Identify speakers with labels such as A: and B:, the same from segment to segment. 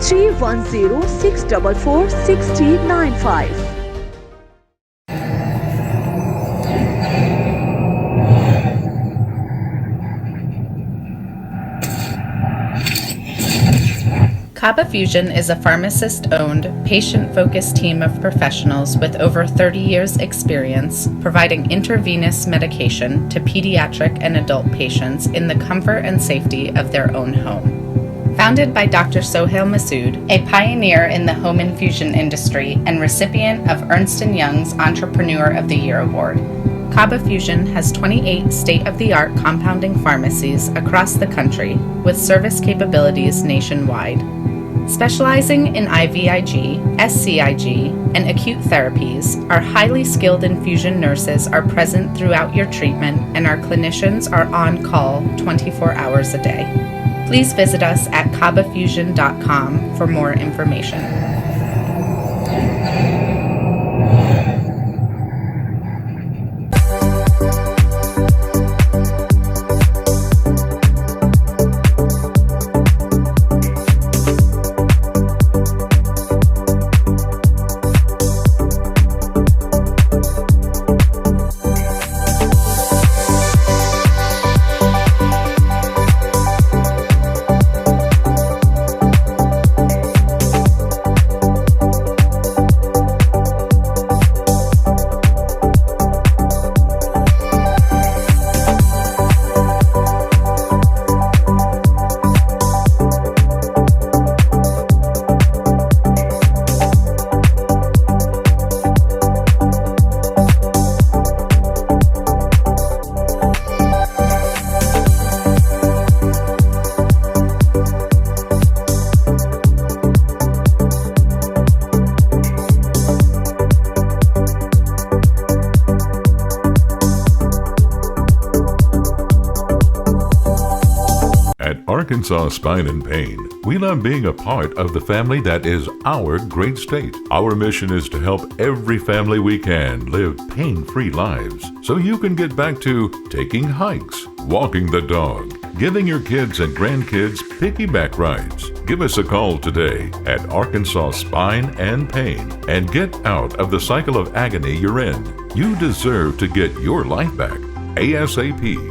A: 3106446095।
B: Kaba Fusion is a pharmacist-owned, patient-focused team of professionals with over 30 years' experience providing intravenous medication to pediatric and adult patients in the comfort and safety of their own home. Founded by Dr. Sohail Masood, a pioneer in the home infusion industry and recipient of Ernst & Young's Entrepreneur of the Year Award, Kaba Fusion has 28 state-of-the-art compounding pharmacies across the country with service capabilities nationwide. Specializing in IVIG, SCIG, and acute therapies, our highly skilled infusion nurses are present throughout your treatment and our clinicians are on call 24 hours a day. Please visit us at kabafusion.com for more information.
C: Arkansas Spine and Pain. We love being a part of the family that is our great state. Our mission is to help every family we can live pain-free lives so you can get back to taking hikes, walking the dog, giving your kids and grandkids piggyback rides. Give us a call today at Arkansas Spine and Pain and get out of the cycle of agony you're in. You deserve to get your life back ASAP.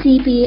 D: CPA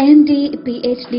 D: MD PhD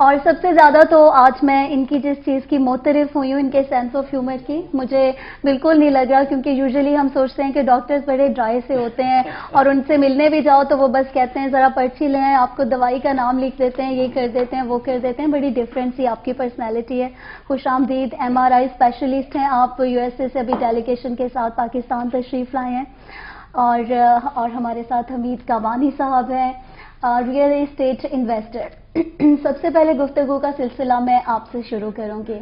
E: اور سب سے زیادہ تو آج میں ان کی جس چیز کی معترف ہوئی ہوں ان کے سینس آف ہیومر کی، مجھے بالکل نہیں لگ رہا، کیونکہ یوزلی ہم سوچتے ہیں کہ ڈاکٹرز بڑے ڈرائی سے ہوتے ہیں اور ان سے ملنے بھی جاؤ تو وہ بس کہتے ہیں ذرا پرچی لیں، آپ کو دوائی کا نام لکھ دیتے ہیں، یہ کر دیتے ہیں وہ کر دیتے ہیں. بڑی ڈفرینٹ سی آپ کی پرسنالٹی ہے. خوش آمدید. MRI اسپیشلسٹ ہیں آپ، USA سے ابھی ڈیلیگیشن کے ساتھ پاکستان تشریف لائے ہیں. اور ہمارے ساتھ حمید کابانی صاحب ہیں، ریئل اسٹیٹ انویسٹر. سب سے پہلے گفتگو کا سلسلہ میں آپ سے شروع کروں گی.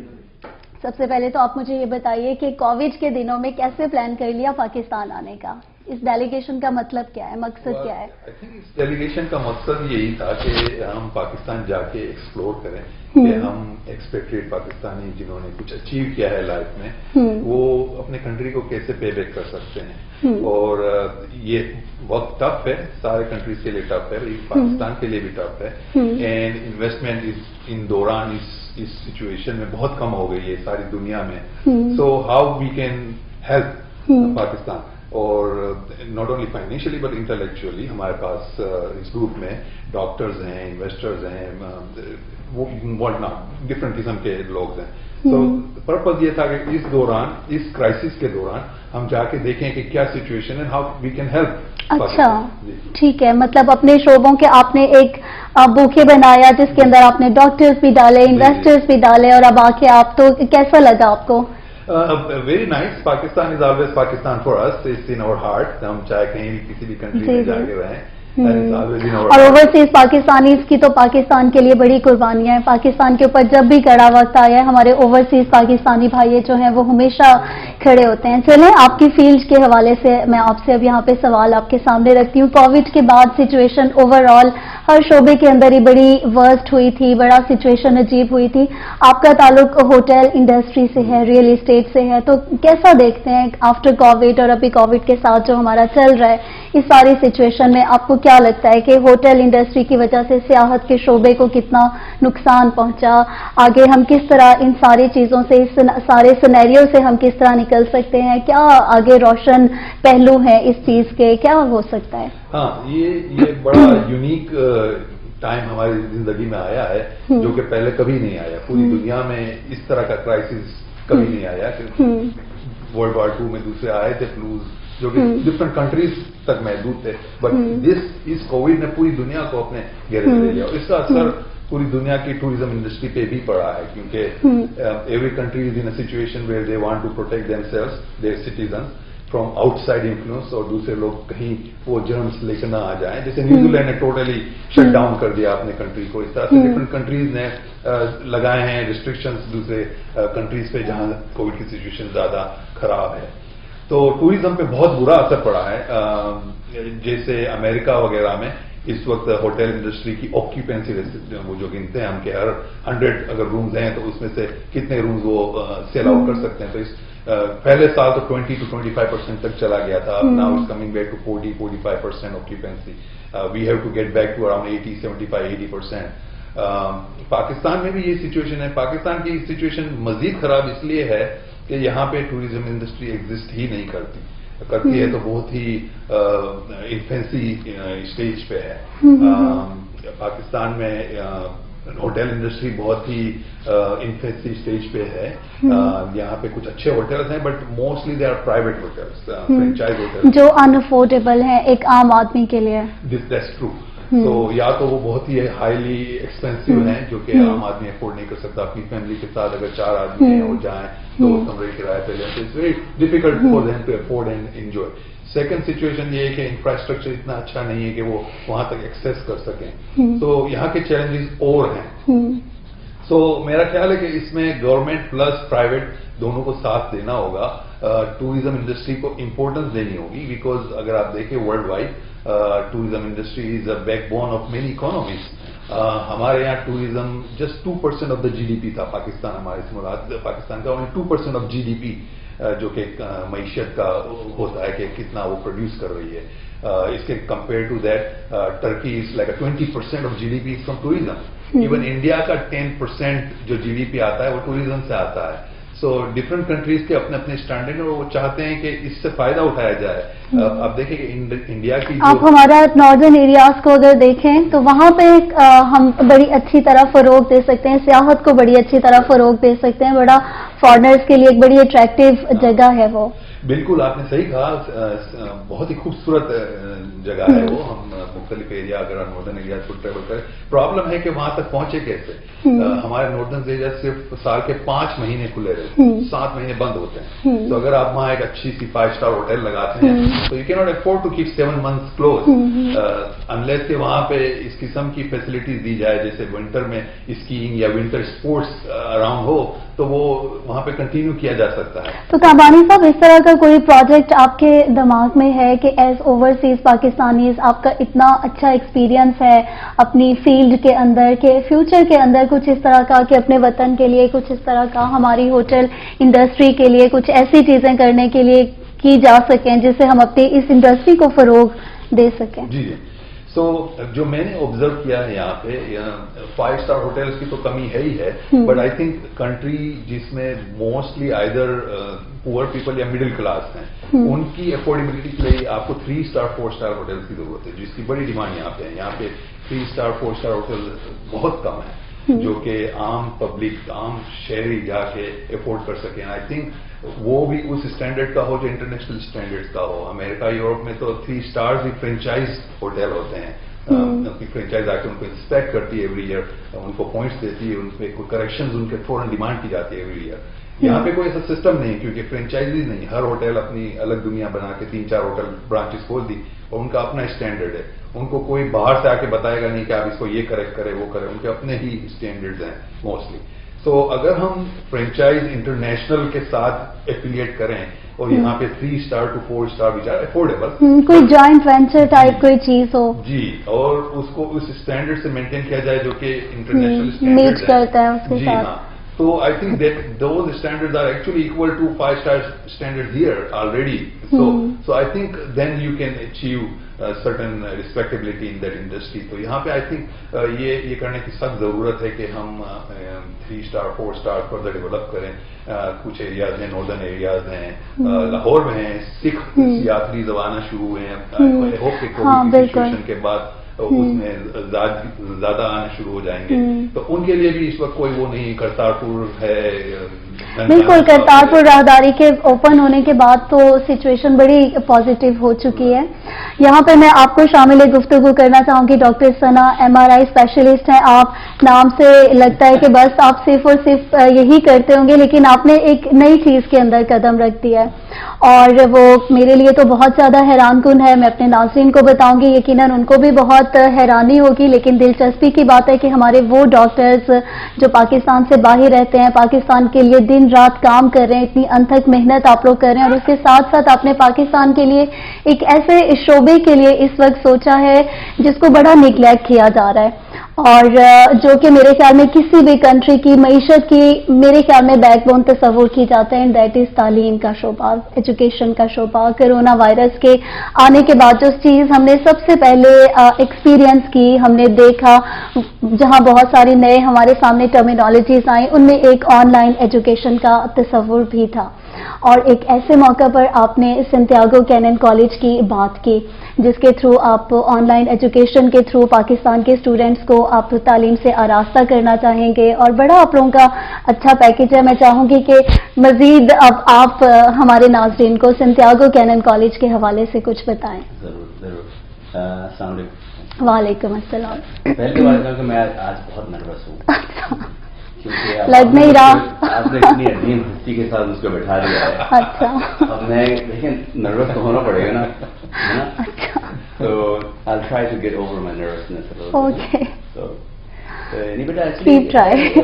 E: سب سے پہلے تو آپ مجھے یہ بتائیے کہ کووڈ کے دنوں میں کیسے پلان کر لیا پاکستان آنے کا؟ اس ڈیلیگیشن کا مطلب کیا ہے، مقصد کیا ہے؟
F: اس ڈیلیگیشن کا مقصد یہی تھا کہ ہم پاکستان جا کے ایکسپلور کریں کہ ہم ایکسپیکٹریٹ پاکستانی جنہوں نے کچھ اچیو کیا ہے لائف میں وہ اپنے کنٹری کو کیسے پے بیک کر سکتے ہیں. اور یہ وقت ٹف ہے، سارے کنٹریز کے لیے ٹف ہے، پاکستان کے لیے بھی ٹف ہے. اینڈ انویسٹمنٹ ان دوران اس سچویشن میں بہت کم ہو گئی ہے ساری دنیا میں. So how we can help Pakistan, اور not only financially but intellectually. ہمارے پاس اس گروپ میں ڈاکٹرز ہیں، انویسٹرز ہیں، ڈفرنٹ قسم کے لوگ ہیں. تو پرپز یہ تھا کہ اس دوران، اس کرائسس کے دوران ہم جا کے دیکھیں کہ کیا سچویشن ہے، ہاؤ وی کین ہیلپ.
E: اچھا ٹھیک ہے، مطلب اپنے شعبوں کے آپ نے ایک بوکے بنایا جس کے اندر آپ نے ڈاکٹرز بھی ڈالے، انویسٹرز بھی ڈالے، اور اب آ کے آپ تو کیسا لگا آپ کو؟
F: Very nice. Pakistan is always Pakistan for us, it's in our heart. ہم چاہے کہیں بھی کسی بھی کنٹری میں جا کے رہیں.
E: اور اوورسیز پاکستانیز کی تو پاکستان کے لیے بڑی قربانیاں ہیں. پاکستان کے اوپر جب بھی کڑا وقت آیا ہے ہمارے اوورسیز پاکستانی بھائی جو ہیں وہ ہمیشہ کھڑے ہوتے ہیں. چلیں آپ کی فیلڈ کے حوالے سے میں آپ سے اب یہاں پہ سوال آپ کے سامنے رکھتی ہوں. کووڈ کے بعد سچویشن اوور آل ہر شعبے کے اندر ہی بڑی ورسٹ ہوئی تھی، بڑا سچویشن عجیب ہوئی تھی. آپ کا تعلق ہوٹل انڈسٹری سے ہے، ریئل اسٹیٹ سے ہے، تو کیسا دیکھتے ہیں آفٹر کووڈ اور ابھی کووڈ کے ساتھ جو ہمارا چل رہا ہے اس ساری سچویشن میں آپ کو کیا لگتا ہے کہ ہوٹل انڈسٹری کی وجہ سے سیاحت کے شعبے کو کتنا نقصان پہنچا؟ آگے ہم کس طرح ان ساری چیزوں سے، اس سارے سینیریو سے ہم کس طرح نکل سکتے ہیں؟ کیا آگے روشن پہلو ہیں اس چیز کے، کیا ہو سکتا ہے؟
F: ہاں، یہ بڑا یونیک ٹائم ہماری زندگی میں آیا ہے جو کہ پہلے کبھی نہیں آیا. پوری دنیا میں اس طرح کا کرائسس کبھی نہیں آیا. ورلڈ وار 2 میں دوسرے آئے تھے فلوز جو کہ ڈفرنٹ کنٹریز تک محدود تھے، بٹ اس کووڈ نے پوری دنیا کو اپنے گھیرے میں لے لیا. اور اس کا اثر پوری دنیا کی ٹوریزم انڈسٹری پہ بھی پڑا ہے، کیونکہ every country is in a situation where they want to protect themselves, their citizens from outside influence, اور دوسرے لوگ کہیں وہ جرمس لے کر نہ آ جائیں. جیسے نیوزی لینڈ نے ٹوٹلی شٹ ڈاؤن کر دیا اپنے کنٹری کو. اس طرح سے ڈفرنٹ کنٹریز نے لگائے ہیں ریسٹرکشنز دوسرے کنٹریز پہ جہاں کووڈ کی سچویشن زیادہ خراب ہے. تو ٹوریزم پہ بہت برا اثر پڑا ہے. جیسے امریکہ وغیرہ میں اس وقت ہوٹل انڈسٹری کی آکیوپینسی وہ جو گنتے ہیں ہم کہ ہر 100 اگر رومز ہیں تو اس میں سے کتنے رومز وہ سیل آؤٹ کر سکتے ہیں. تو اس پہلے سال تو 20 to 25% تک چلا گیا تھا. Now is coming back to 40-45% occupancy. We have to get back to around 75-80%. Pakistan میں بھی یہ سچویشن ہے. پاکستان کی سچویشن مزید خراب اس لیے ہے کہ یہاں پہ ٹوریزم انڈسٹری ایگزسٹ ہی نہیں کرتی ہے تو بہت ہی انفینسی اسٹیج پہ ہے. پاکستان میں ہوٹل انڈسٹری بہت ہی انفینسی اسٹیج پہ ہے. یہاں پہ کچھ اچھے ہوٹلز ہیں but mostly they are private hotels, franchise hotels
E: جو ان افورڈیبل ہیں ایک عام آدمی کے لیے.
F: That's true. تو یا تو وہ بہت ہی ہائیلی ایکسپینسو ہیں جو کہ عام آدمی افورڈ نہیں کر سکتا. اپنی فیملی کے ساتھ اگر 4 آدمی ہیں وہ جائیں تو کمرے کرایہ پہ لیں تو it's very difficult for them to afford and enjoy. Second situation یہ ہے کہ انفراسٹرکچر اتنا اچھا نہیں ہے کہ وہ وہاں تک ایکسیس کر سکیں. تو یہاں کے چیلنجز اور ہیں. تو میرا خیال ہے کہ اس میں گورنمنٹ پلس پرائیویٹ دونوں کو ساتھ دینا ہوگا. ٹوریزم انڈسٹری کو امپورٹنس دینی ہوگی بیکاز اگر آپ دیکھیں worldwide tourism industry is a backbone of many economies. ہمارے یہاں tourism just 2% of the GDP تھا. پاکستان ہمارے اس مراد پاکستان کا اونلی 2% آف GDP جو کہ معیشت کا ہوتا ہے کہ کتنا وہ پروڈیوس کر رہی ہے. اس کے compare to that Turkey is like 20% of GDP from tourism. Even India کا 10% جو GDP آتا ہے وہ ٹوریزم سے آتا ہے. سو ڈفرینٹ کنٹریز کے اپنے اپنے اسٹینڈرڈ ہیں اور وہ چاہتے ہیں کہ اس سے فائدہ اٹھایا جائے. آپ دیکھیں کہ انڈیا کی
E: آپ ہمارا ناردرن ایریاز کو اگر دیکھیں تو وہاں پہ ہم بڑی اچھی طرح فروغ دے سکتے ہیں, سیاحت کو بڑی اچھی طرح فروغ دے سکتے ہیں, بڑا فارنرز کے لیے ایک بڑی اٹریکٹیو جگہ ہے وہ.
F: بالکل آپ نے صحیح کہا, بہت ہی خوبصورت جگہ ہے وہ. ہم مختلف ایریا اگر ناردرن ایریا کو ٹریول کریں, پرابلم ہے کہ وہاں تک پہنچے کیسے. ہمارے ناردرن ایریا صرف سال کے 5 مہینے کھلے رہتے ہیں, 7 مہینے بند ہوتے ہیں. تو اگر آپ وہاں ایک اچھی سی 5 اسٹار ہوٹل لگاتے ہیں تو you can not afford to keep 7 months close unless کہ وہاں پہ اس قسم کی فیسلٹیز دی جائے جیسے ونٹر میں اسکیئنگ یا ونٹر اسپورٹس اراؤنڈ ہو تو وہ وہاں پہ کنٹینیو کیا جا سکتا ہے.
E: تو تابانی صاحب, اس طرح کا کوئی پروجیکٹ آپ کے دماغ میں ہے کہ ایز اوورسیز پاکستانیز آپ کا اتنا اچھا ایکسپیرینس ہے اپنی فیلڈ کے اندر کہ فیوچر کے اندر کچھ اس طرح کا کہ اپنے وطن کے لیے کچھ اس طرح کا, ہماری ہوٹل انڈسٹری کے لیے کچھ ایسی چیزیں کرنے کے لیے کی جا سکیں جس سے ہم اپنی اس انڈسٹری کو فروغ دے سکیں؟
F: جی جی. سو جو میں نے آبزرو کیا ہے یہاں پہ 5 اسٹار ہوٹلس کی تو کمی ہے ہی ہے, بٹ آئی تھنک کنٹری جس میں موسٹلی آئدر پور پیپل یا مڈل کلاس ہیں, ان کی افورڈیبلٹی کے لیے آپ کو 3 اسٹار 4 اسٹار ہوٹلس کی ضرورت ہے, جس کی بڑی ڈیمانڈ یہاں پہ ہے. یہاں پہ 3 اسٹار 4 اسٹار ہوٹل بہت کم ہے جو کہ عام پبلک, عام شہری جا کے افورڈ کر سکیں. آئی تھنک وہ بھی اس اسٹینڈرڈ کا ہو جو انٹرنیشنل اسٹینڈرڈ کا ہو. امریکہ یورپ میں تو 3 اسٹارز بھی فرینچائز ہوٹل ہوتے ہیں. ان کی فرینچائز آ کے ان کو انسپیکٹ کرتی ہے ایوری ایئر, ان کو پوائنٹس دیتی ہے, ان پہ کوئی کریکشنز ان کے فوراً ڈیمانڈ کی جاتی ہے ایوری ایئر. یہاں پہ کوئی ایسا سسٹم نہیں کیونکہ فرینچائزی نہیں, ہر ہوٹل اپنی الگ دنیا بنا کے 3-4 ہوٹل برانچز کھول دی اور ان کا اپنا اسٹینڈرڈ ہے. ان کو کوئی باہر سے آ کے بتائے گا نہیں کہ آپ اس کو یہ کریکٹ کرے وہ کرے, ان کے اپنے ہی اسٹینڈرڈز ہیں موسٹلی. تو اگر ہم فرینچائز انٹرنیشنل کے ساتھ ایفیلیٹ کریں اور یہاں پہ 3 اسٹار ٹو 4 اسٹار بچار افورڈیبل,
E: کوئی جوائنٹ وینچر ٹائپ کوئی چیز ہو
F: جی, اور اس کو اس اسٹینڈرڈ سے مینٹین کیا جائے جو کہ انٹرنیشنل
E: میچ کرتا ہے اس کے ساتھ.
F: So I think that those standards are actually equal to 5-star standards here already. So I think then you can achieve certain respectability in that industry. تو یہاں پہ I think یہ کرنے کی سخت ضرورت ہے کہ ہم 3 اسٹار 4 اسٹار فردر ڈیولپ کریں. کچھ ایریاز ہیں, ناردرن ایریاز ہیں, لاہور میں ہیں, سکھ یاتری زبانہ شروع ہوئے ہیں. I hope کہ کووڈ کی سچویشن کے بعد اس میں زیادہ آنا شروع ہو جائیں گے. تو ان کے لیے بھی اس وقت کوئی وہ نہیں, کرتارپور ہے.
E: بالکل, کرتارپور راہداری کے اوپن ہونے کے بعد تو سچویشن بڑی پازیٹیو ہو چکی ہے. یہاں پہ میں آپ کو شامل گفتگو کرنا چاہوں گی. ڈاکٹر ثنا MRI اسپیشلسٹ ہیں آپ. نام سے لگتا ہے کہ بس آپ صرف اور صرف یہی کرتے ہوں گے, لیکن آپ نے ایک نئی چیز کے اندر قدم رکھ دیا ہے اور وہ میرے لیے تو بہت زیادہ حیران کن ہے. میں اپنے ناظرین کو بتاؤں گی, یقیناً ان کو بھی بہت حیرانی ہوگی, لیکن دلچسپی کی بات ہے کہ ہمارے وہ ڈاکٹرز جو پاکستان سے باہر رہتے ہیں, پاکستان کے لیے دن رات کام کر رہے ہیں, اتنی انتھک محنت آپ لوگ کر رہے ہیں, اور اس کے ساتھ ساتھ آپ نے پاکستان کے لیے ایک ایسے شعبے کے لیے اس وقت سوچا ہے جس کو بڑا نگلیکٹ کیا جا رہا ہے اور جو کہ میرے خیال میں کسی بھی کنٹری کی معیشت کی میرے خیال میں بیک بون تصور کی جاتا ہے, اینڈ دیٹ از تعلیم کا شعبہ, ایجوکیشن کا شعبہ. کرونا وائرس کے آنے کے بعد جو چیز ہم نے سب سے پہلے ایکسپیرینس کی, ہم نے دیکھا جہاں بہت ساری نئے ہمارے سامنے ٹرمینالوجیز آئیں, ان میں ایک آن لائن ایجوکیشن کا تصور بھی تھا. اور ایک ایسے موقع پر آپ نے سنتیاگو کینن کالج کی بات کی جس کے تھرو آپ آن لائن ایجوکیشن کے تھرو پاکستان کے اسٹوڈنٹس کو آپ تعلیم سے آراستہ کرنا چاہیں گے, اور بڑا آپ لوگوں کا اچھا پیکیج ہے. میں چاہوں گی کہ مزید اب آپ ہمارے ناظرین کو سنتیاگو کینن کالج کے حوالے سے کچھ بتائیں.
G: ضرور. السلام علیکم.
E: وعلیکم السلام.
G: پہلی بات کہ میں آج بہت نروس ہوں
E: لگ نہیں رہا,
G: آپ نے اتنی عظیم ہستی کے ساتھ اس کو بٹھا دیا ہے.
E: اچھا,
G: اب میں دیکھیں نروس تو ہونا پڑے گا نا.
E: اچھا,
G: So I'll try to get over my nervousness a little bit.
E: Okay.
G: So but actually,
E: keep trying.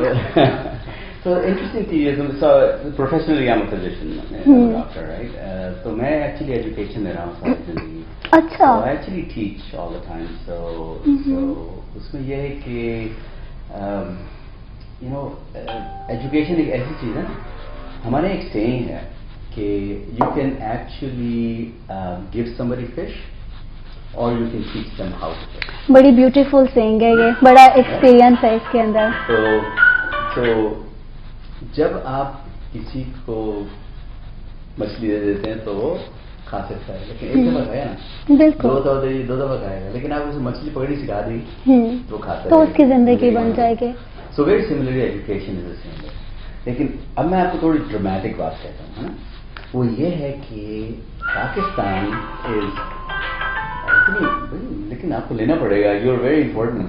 G: So interesting thing is, so professionally I'm a physician, I'm a doctor, right? So میں actually education دے رہا ہوں ساری زندگی.
E: اچھا.
G: So I actually teach all the time. So اس میں یہ ہے کہ you know, education ایک ایسی چیز ہے نا, ہمارے ایک saying ہے کہ you can actually give somebody fish or you can teach them how to fish.
E: بڑی بیوٹیفل saying ہے یہ, بڑا ایکسپیرینس ہے اس کے اندر.
G: تو جب آپ کسی کو مچھلی دے دیتے ہیں تو وہ کھا سکتا ہے, لیکن ایک دفعہ کھایا نا,
E: بالکل
G: 2 دفعہ کھائے گا, لیکن آپ اسے مچھلی پکڑی سکھا دی تو وہ کھاتا ہے,
E: تو اس کی زندگی بن جائے گی.
G: So very similarly education is same. لیکن اب میں آپ کو تھوڑی ڈرامیٹک بات کہتا ہوں, ہے نا, وہ یہ ہے کہ پاکستان از, لیکن آپ کو لینا پڑے گا, یو آر ویری امپورٹنٹ.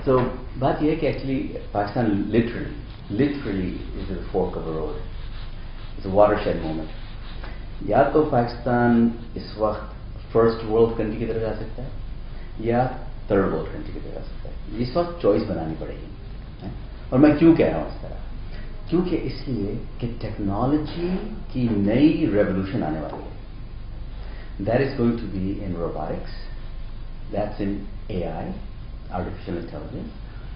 G: تو بات یہ ہے کہ actually Pakistan literally is a fork of the road. It's a watershed moment. یا تو پاکستان اس وقت فرسٹ ورلڈ کنٹری کی طرف جا سکتا ہے یا تھرڈ ورلڈ کنٹری کی طرف جا سکتا ہے. اس وقت چوائس بنانی پڑے گی. اور میں کیوں کہہ رہا ہوں اس طرح, کیونکہ اس لیے کہ ٹیکنالوجی کی نئی ریولیوشن آنے والی ہے. That is going to be in robotics, that's in AI, artificial intelligence,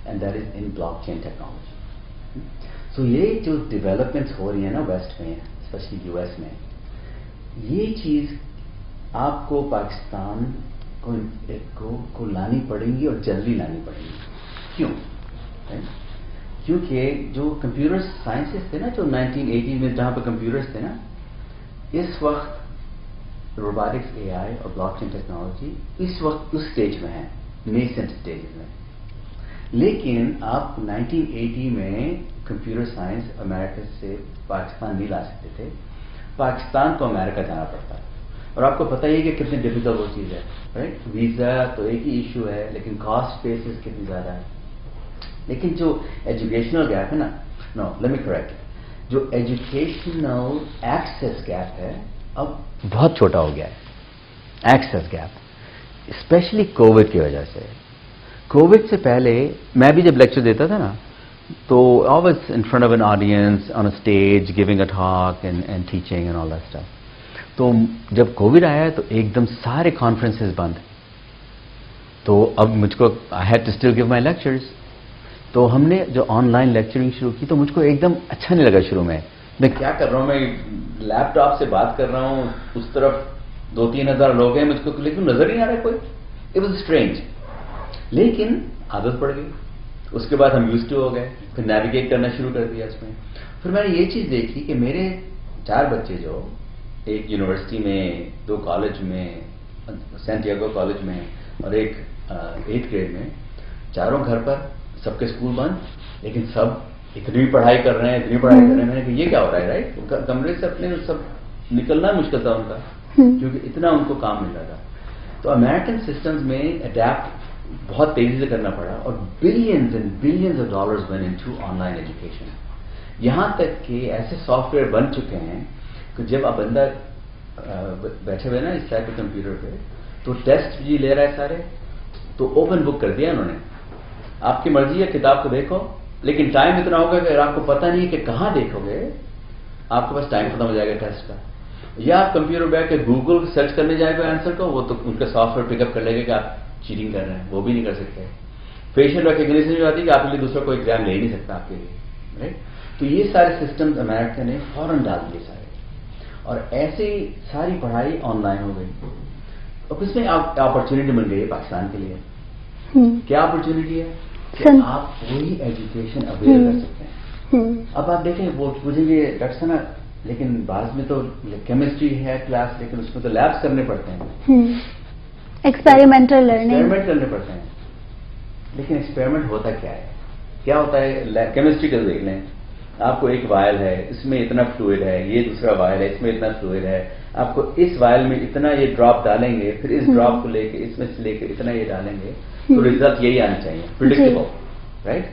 G: and that is in blockchain technology. So یہ جو ڈیولپمنٹس ہو رہی ہیں نا ویسٹ میں, اسپیشلی US میں, یہ چیز آپ کو پاکستان کو لانی پڑیں گی اور جلدی لانی پڑیں گی. کیوں؟ کیونکہ جو کمپیوٹر سائنسز تھے نا, جو 1980 میں جہاں پہ کمپیوٹرز تھے نا, اس وقت روبوٹکس, AI اور بلاک چین ٹیکنالوجی اس وقت اس اسٹیج میں ہے, نیسنٹ اسٹیج میں. لیکن آپ 1980 میں کمپیوٹر سائنس امریکہ سے پاکستان نہیں لا سکتے تھے, پاکستان کو امریکہ جانا پڑتا ہے. اور آپ کو پتہ ہی ہے کہ کتنی ڈیفیکلٹ وہ چیز ہے, رائٹ. ویزا تو ایک ہی ایشو ہے, لیکن کاسٹ بیسس کتنی زیادہ ہے. لیکن جو ایجوکیشنل گیپ ہے نا, نو لیٹ می کریکٹ, جو ایجوکیشنل ایکسیس گیپ ہے اب بہت چھوٹا ہو گیا ہے. ایکسیس گیپ اسپیشلی کووڈ کی وجہ سے. کووڈ سے پہلے میں بھی جب لیکچر دیتا تھا نا, تو I was in front of an audience on a stage giving a talk and teaching and all that stuff. تو جب کووڈ آیا تو ایک دم سارے کانفرنسز بند. تو اب مجھ کو I had to still give my lectures. تو ہم نے جو آن لائن لیکچرنگ شروع کی تو مجھ کو ایک دم اچھا نہیں لگا شروع میں. میں کیا کر رہا ہوں, میں لیپ ٹاپ سے بات کر رہا ہوں, اس طرف 2-3 ہزار لوگ ہیں, مجھ کو لیکن نظر نہیں آ رہا کوئی. It was strange. لیکن عادت پڑ گئی. اس کے بعد ہم یوز ٹو ہو گئے, پھر نیویگیٹ کرنا شروع کر دیا اس میں. پھر میں نے یہ چیز دیکھی کہ میرے 4 بچے, جو ایک یونیورسٹی میں, 2 کالج میں, سینٹیاگو کالج میں اور ایک 8th گریڈ میں, چاروں گھر پر, سب کے اسکول بند, لیکن سب اتنی پڑھائی کر رہے ہیں, اتنی پڑھائی کر رہے ہیں. میں نے کہا یہ کیا ہو رہا ہے, رائٹ. کمرے سے اپنے سب نکلنا مشکل تھا ان کا, کیونکہ اتنا ان کو کام مل رہا تھا. تو امریکن سسٹمز میں اڈیپٹ بہت تیزی سے کرنا پڑا, اور billions and billions of dollars when into on line education. یہاں تک کہ ایسے سافٹ ویئر بن چکے ہیں کہ جب آپ بندہ بیٹھے ہوئے نا اس ٹائپ کے کمپیوٹر پہ, تو ٹیسٹ جی لے رہا ہے سارے, تو اوپن بک کر دیا انہوں نے. آپ کی مرضی ہے کتاب کو دیکھو, لیکن ٹائم اتنا ہوگا کہ اگر آپ کو پتہ نہیں کہ کہاں دیکھو گے, آپ کے پاس ٹائم ختم ہو جائے گا ٹیسٹ کا. یا آپ کمپیوٹر بیٹھ کے گوگل سرچ کرنے جائیں گے آنسر کو, وہ تو ان کا سافٹ ویئر پک اپ کر لے گا کہ آپ چیٹنگ کر رہے ہیں, وہ بھی نہیں کر سکتے. فیشل ریکگنیشن جو آتی ہے کہ آپ کے لیے دوسرا کوئی ایگزام لے ہی نہیں سکتا آپ کے لیے, رائٹ. تو یہ سارے سسٹمز امریکہ نے فوراً ڈال دیے سارے, اور ایسے ہی ساری پڑھائی آن لائن ہو گئی. اور اس میں اپرچونیٹی بن گئی ہے پاکستان کے لیے. کیا اپرچونیٹی ہے کہ آپ پوری ایجوکیشن اویل کر سکتے ہیں. اب آپ دیکھیں, وہ پوچھیں گے ڈاکٹر صاحب, لیکن بعض میں تو کیمسٹری ہے کلاس, لیکن اس میں تو لیبس کرنے پڑتے ہیں,
E: ایکسپیریمنٹل لرننگ,
G: ایکسپیریمنٹ کرنے پڑتے ہیں. لیکن ایکسپیریمنٹ ہوتا کیا ہے, کیا ہوتا ہے, کیمسٹری کا دیکھ لیں, آپ کو ایک وائل ہے, اس میں اتنا فلوئڈ ہے, یہ دوسرا وائل ہے, اس میں اتنا فلوئڈ ہے, آپ کو اس وائل میں اتنا یہ ڈراپ ڈالیں گے, پھر اس ڈراپ کو لے کے اس میں سے لے کے اتنا یہ ڈالیں گے, تو ریزلٹ یہی آنا چاہیے, predictable, right.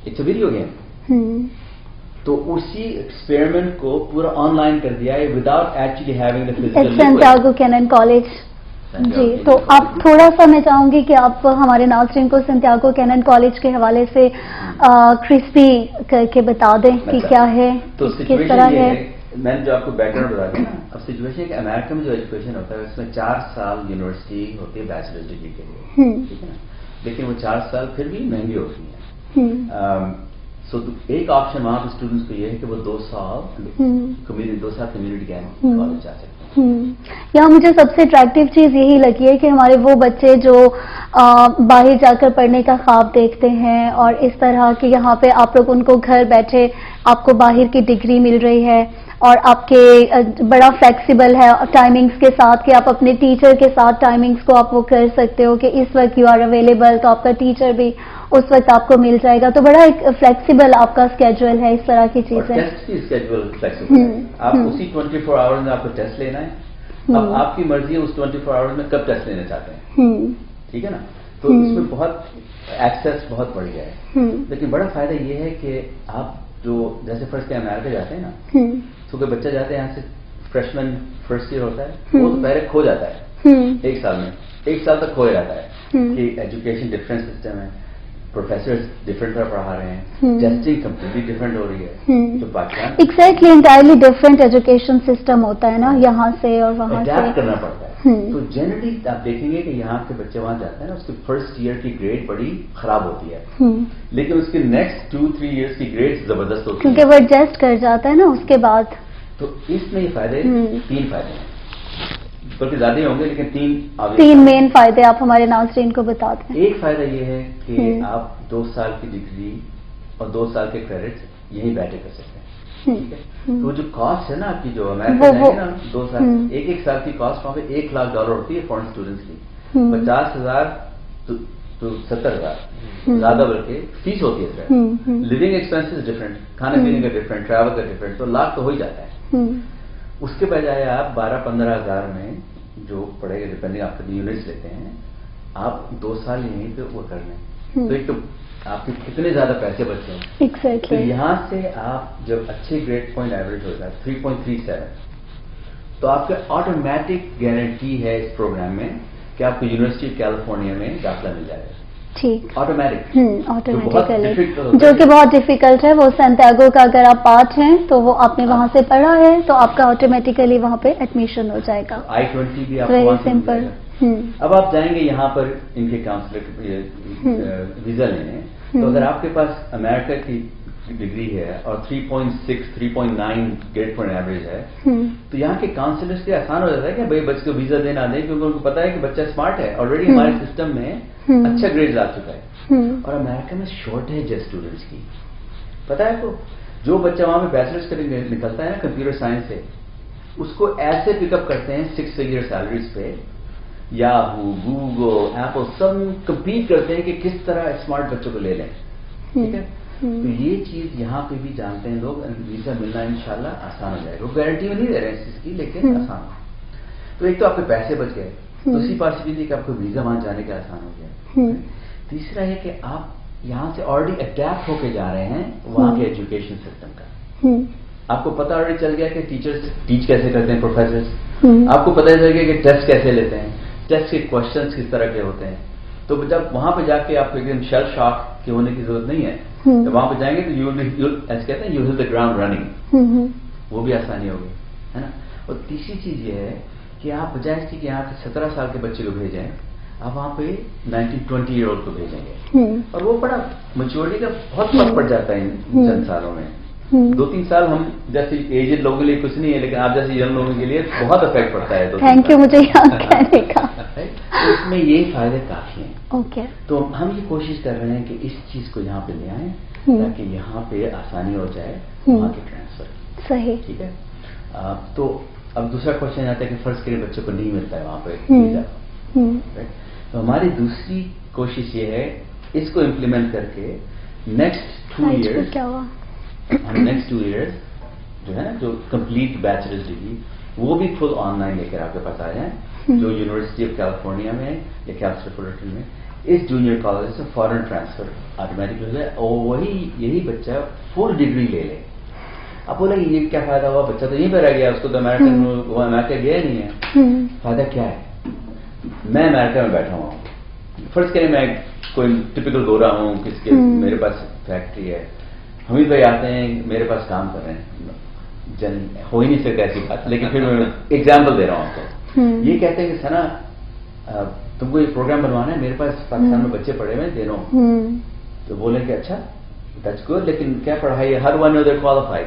G: It's a video game. تو اسی ایکسپیریمنٹ کو پورا آن لائن کر دیا ہے without actually having the physical.
E: Santiago Canyon College. جی, تو آپ تھوڑا سا, میں چاہوں گی کہ آپ ہمارے ناظرین کو سینٹیاگو کینن کالج کے حوالے سے کرسپی کر کے بتا دیں کہ کیا ہے, کس طرح ہے.
G: میں نے جو آپ کو بیک گراؤنڈ بتا دیا نا, اب سچویشن ہے کہ امریکہ میں جو ایجوکیشن ہوتا ہے اس میں 4 سال یونیورسٹی ہوتی ہے بیچلر ڈگری کے لیے, ٹھیک ہے نا, لیکن وہ 4 سال پھر بھی مہنگی ہوتی ہیں. سو ایک آپشن وہاں پہ اسٹوڈنٹس کو یہ ہے کہ وہ 2 سال کمیونٹی کالج جا سکتے ہیں.
E: یہاں مجھے سب سے اٹریکٹیو چیز یہی لگی ہے کہ ہمارے وہ بچے جو باہر جا کر پڑھنے کا خواب دیکھتے ہیں اور اس طرح کہ یہاں پہ آپ لوگ ان کو گھر بیٹھے آپ کو باہر کی ڈگری مل رہی ہے اور آپ کے بڑا فلیکسیبل ہے ٹائمنگز کے ساتھ کہ آپ اپنے ٹیچر کے ساتھ ٹائمنگز کو آپ وہ کر سکتے ہو کہ اس وقت یو آر اویلیبل تو آپ کا ടീച്ചർ بھی اس وقت آپ کو مل جائے گا. تو بڑا ایک فلیکسیبل آپ کا اسکیجول ہے, اس طرح کی چیزیں.
G: ٹیسٹ کی اسکیجول فلیکسیبل ہے, آپ اسی 24 آورز میں آپ کو ٹیسٹ لینا ہے. اب آپ کی مرضی ہے اس 24 آورز میں کب ٹیسٹ لینا چاہتے ہیں, ٹھیک ہے نا. تو اس میں بہت ایکسیس بہت بڑھ گیا ہے. لیکن بڑا فائدہ یہ ہے کہ آپ جو جیسے فرسٹ کے امریکہ جاتے ہیں نا, تو کوئی بچہ جاتے ہیں یہاں سے فریشمین فرسٹ ایئر ہوتا ہے, وہ تو پہلے کھو جاتا ہے ایک سال میں, ایک سال تک کھو جاتا ہے کہ ایجوکیشن ڈفرینٹ سسٹم ہے, پروفیسر ڈفرینٹ طرح پڑھا رہے ہیں, ٹیسٹنگ کمپلیٹلی ڈفرینٹ ہو رہی ہے. تو Pakistan
E: exactly entirely different education system ہوتا ہے نا یہاں سے اور وہاں سے
G: اڈیپٹ کرنا پڑتا ہے. تو جنرلی آپ دیکھیں گے کہ یہاں کے بچے وہاں جاتے ہیں نا, اس کے فرسٹ ایئر کی گریڈ بڑی خراب ہوتی ہے, لیکن اس کے نیکسٹ 2-3 ایئرس کی گریڈ زبردست ہوتی ہے
E: کیونکہ وہ ایڈجسٹ کر جاتا ہے نا اس کے بعد.
G: تو اس میں یہ فائدے 3 فائدے ہیں, بلکہ زیادہ ہی ہوں گے لیکن
E: 3 مین فائدے آپ ہمارے ناظرین کو بتا دیں.
G: ایک فائدہ یہ ہے کہ آپ 2 سال کی ڈگری اور 2 سال کے کریڈٹ یہیں بیٹھے کر سکتے ہیں. ٹھیک ہے. تو جو کاسٹ ہے نا آپ کی, جو امریکہ جائیں گے نا 2 سال, ایک سال کی کاسٹ وہاں پہ $1 لاکھ ہوتی ہے فورن اسٹوڈنٹس کی. 50,000 تو 70,000 زیادہ بلکہ فیس ہوتی ہے. لیونگ ایکسپینسز ڈفرینٹ, کھانے پینے کا ڈفرینٹ, ٹریول کا ڈفرینٹ, تو لاکھ تو ہو ہی جاتا ہے. اس کے بجائے آپ 12-15 ہزار میں جو پڑے گا, ڈپینڈنگ آپ کے یونٹس لیتے ہیں, آپ 2 سال یہیں پہ وہ کر لیں. تو ایک تو آپ کے کتنے زیادہ پیسے بچے ہیں. تو یہاں سے آپ جب اچھے گریڈ پوائنٹ ایوریج ہوتا ہے 3.37, تو آپ کا آٹومیٹک گارنٹی ہے اس پروگرام میں کہ آپ کو یونیورسٹی آف کیلیفورنیا میں داخلہ مل جائے گا.
E: ٹھیک,
G: آٹومیٹک
E: آٹومیٹکلی, جو کہ بہت ڈیفیکلٹ ہے. وہ سینٹیاگو کا اگر آپ پارٹ ہیں تو وہ آپ نے وہاں سے پڑھا ہے تو آپ کا آٹومیٹیکلی وہاں پہ ایڈمیشن ہو جائے گا.
G: I-20 بھی آپ
E: ویری سمپل.
G: اب آپ جائیں گے یہاں پر ان کے کاؤنسلر ویزا لینے, تو اگر آپ کے پاس امریکہ کی ڈگری ہے اور 3.6-3.9 گریڈ پوائنٹ ایوریج ہے, تو یہاں کے کاؤنسلرس کے آسان ہو جاتا ہے کہ بھائی بچے کو ویزا دینا دیں, کیونکہ ان کو پتا ہے کہ بچہ اسمارٹ ہے, آلریڈی ہمارے سسٹم میں اچھا گریڈ آ چکا ہے. اور امریکہ میں شارٹیج ہے اسٹوڈنٹس کی, پتا ہے کو جو بچہ وہاں پہ بیچلرس کر نکلتا ہے نا کمپیوٹر سائنس سے, اس کو ایسے پک اپ کرتے ہیں 6 فگر سیلریز پہ. یاہو, گوگل, ایپل سب کمپیٹ کرتے ہیں کہ کس طرح اسمارٹ بچوں کو لے لیں. ٹھیک ہے. تو یہ چیز یہاں پہ بھی جانتے ہیں لوگ, ویزا ملنا انشاءاللہ آسان ہو جائے گا. وہ گارنٹی میں نہیں دے رہے ہیں اس چیز کی, لیکن آسان ہو. تو ایک تو آپ کے پیسے بچ گئے, دوسری پاسبلٹی کہ آپ کو ویزا وہاں جانے کا آسان ہو گیا. تیسرا ہے کہ آپ یہاں سے آلریڈی اڈیپٹ ہو کے جا رہے ہیں وہاں کے ایجوکیشن سسٹم کا. آپ کو پتا آلریڈی چل گیا کہ ٹیچرز ٹیچ کیسے کرتے ہیں, پروفیسرز, آپ کو پتا چل گیا کہ ٹیسٹ کیسے لیتے ہیں, ٹیسٹ کے کوشچنس کس طرح کے ہوتے ہیں. تو جب وہاں پہ جا کے آپ کو ایک دم شیل شاک کے ہونے کی ضرورت نہیں ہے. جب وہاں پہ جائیں گے تو ایسے کہتے ہیں you hit the ground running, وہ بھی آسانی ہوگی, ہے نا. اور تیسری چیز یہ ہے کہ آپ بجائے اس کی کہ یہاں کے 17 سال کے بچے کو بھیجیں, آپ وہاں پہ 19-20 ایئر اولڈ کو بھیجیں گے, اور وہ بڑا میچورٹی کا بہت فرق پڑ جاتا ہے ان چند سالوں میں. 2-3 سال ہم جیسے ایجڈ لوگوں کے لیے کچھ نہیں ہے, لیکن آپ جیسے ینگ لوگوں کے لیے بہت افیکٹ پڑتا ہے.
E: تھینک یو مجھے یاد کرنے کا.
G: اس میں یہی فائدے کافی ہیں.
E: اوکے. تو
G: ہم یہ کوشش کر رہے ہیں کہ اس چیز کو یہاں پہ لے آئیں تاکہ یہاں پہ آسانی ہو جائے وہاں کے ٹرانسفر.
E: صحیح.
G: ٹھیک ہے. تو اب دوسرا کوشچن آتا ہے کہ فرض کرے بچوں کو نہیں ملتا ہے وہاں پہ ویزا, تو ہماری دوسری کوشش یہ ہے اس کو امپلیمنٹ کر کے نیکسٹ 2 ایئرس
E: کیا ہوا,
G: ہم نیکسٹ 2 ایئرس جو ہے نا جو کمپلیٹ بیچلرز ڈگری وہ بھی فل آن لائن لے کر آپ کے پاس آ جائیں, جو یونیورسٹی آف کیلیفورنیا میں یا کیلیفورنیا میں اس جونیئر کالج سے فورن ٹرانسفر آٹومیٹک ہو جائے, اور وہی یہی بچہ فل ڈگری لے لے. اب بولے یہ کیا فائدہ ہوا, بچہ تو یہیں پہ رہ گیا, اس کو تو امریکہ گیا نہیں ہے. فائدہ کیا ہے, میں امریکہ میں بیٹھا ہوا ہوں, فرض کریں میں کوئی ٹپکل گورا ہوں کس کے, میرے پاس فیکٹری ہے, حمید بھائی آتے ہیں میرے پاس کام کر رہے ہیں, ہو ہی نہیں سکتا ایسی بات, لیکن پھر میں ایگزامپل دے رہا ہوں آپ کو. یہ کہتے ہیں کہ سنا تم کو یہ پروگرام بنوانا ہے, میرے پاس پاکستان میں بچے پڑھے ہوئے دونوں, تو بولیں کہ اچھا دیٹس گڈ, لیکن کیا پڑھائی ہے, ہر one is qualified,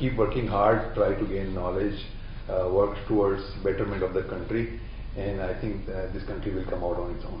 F: Keep working hard, try to gain knowledge, work towards betterment of the country, and I think this country will come out on its own.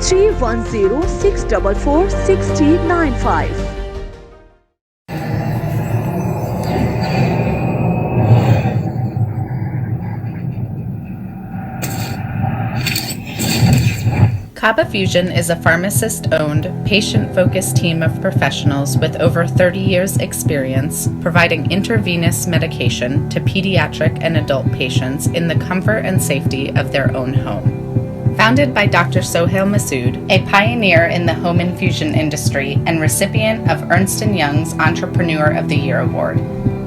A: 310-644-6395।
B: Kaba Fusion is a pharmacist-owned, patient-focused team of professionals with over 30 years' experience providing intravenous medication to pediatric and adult patients in the comfort and safety of their own home. Founded by Dr. Sohail Masood, a pioneer in the home infusion industry and recipient of Ernst & Young's Entrepreneur of the Year Award.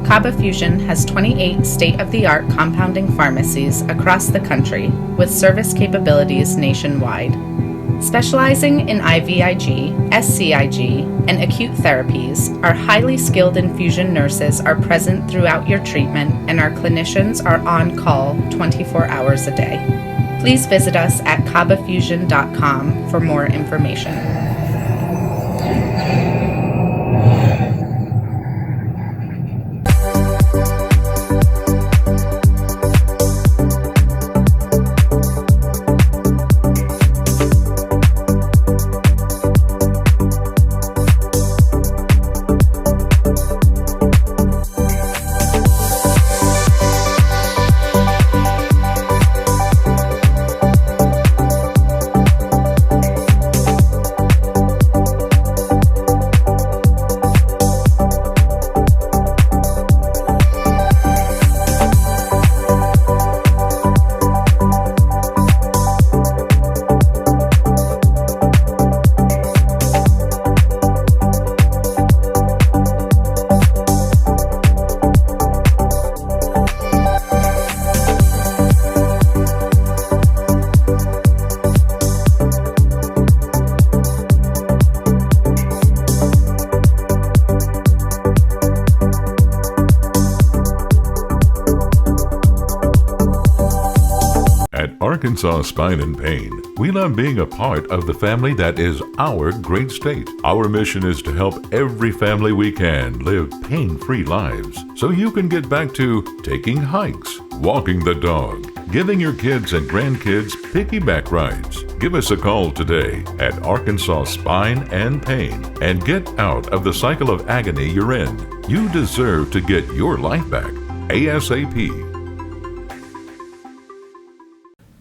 B: Kaba Fusion has 28 state-of-the-art compounding pharmacies across the country with service capabilities nationwide. Specializing in IVIG, SCIG, and acute therapies, our highly skilled infusion nurses are present throughout your treatment, and our clinicians are on call 24 hours a day. Please visit us at kabafusion.com for more information.
C: Arkansas Spine and Pain. We love being a part of the family that is our great state. Our mission is to help every family we can live pain-free lives so you can get back to taking hikes, walking the dog, giving your kids and grandkids piggyback rides. Give us a call today at Arkansas Spine and Pain and get out of the cycle of agony you're in. You deserve to get your life back ASAP.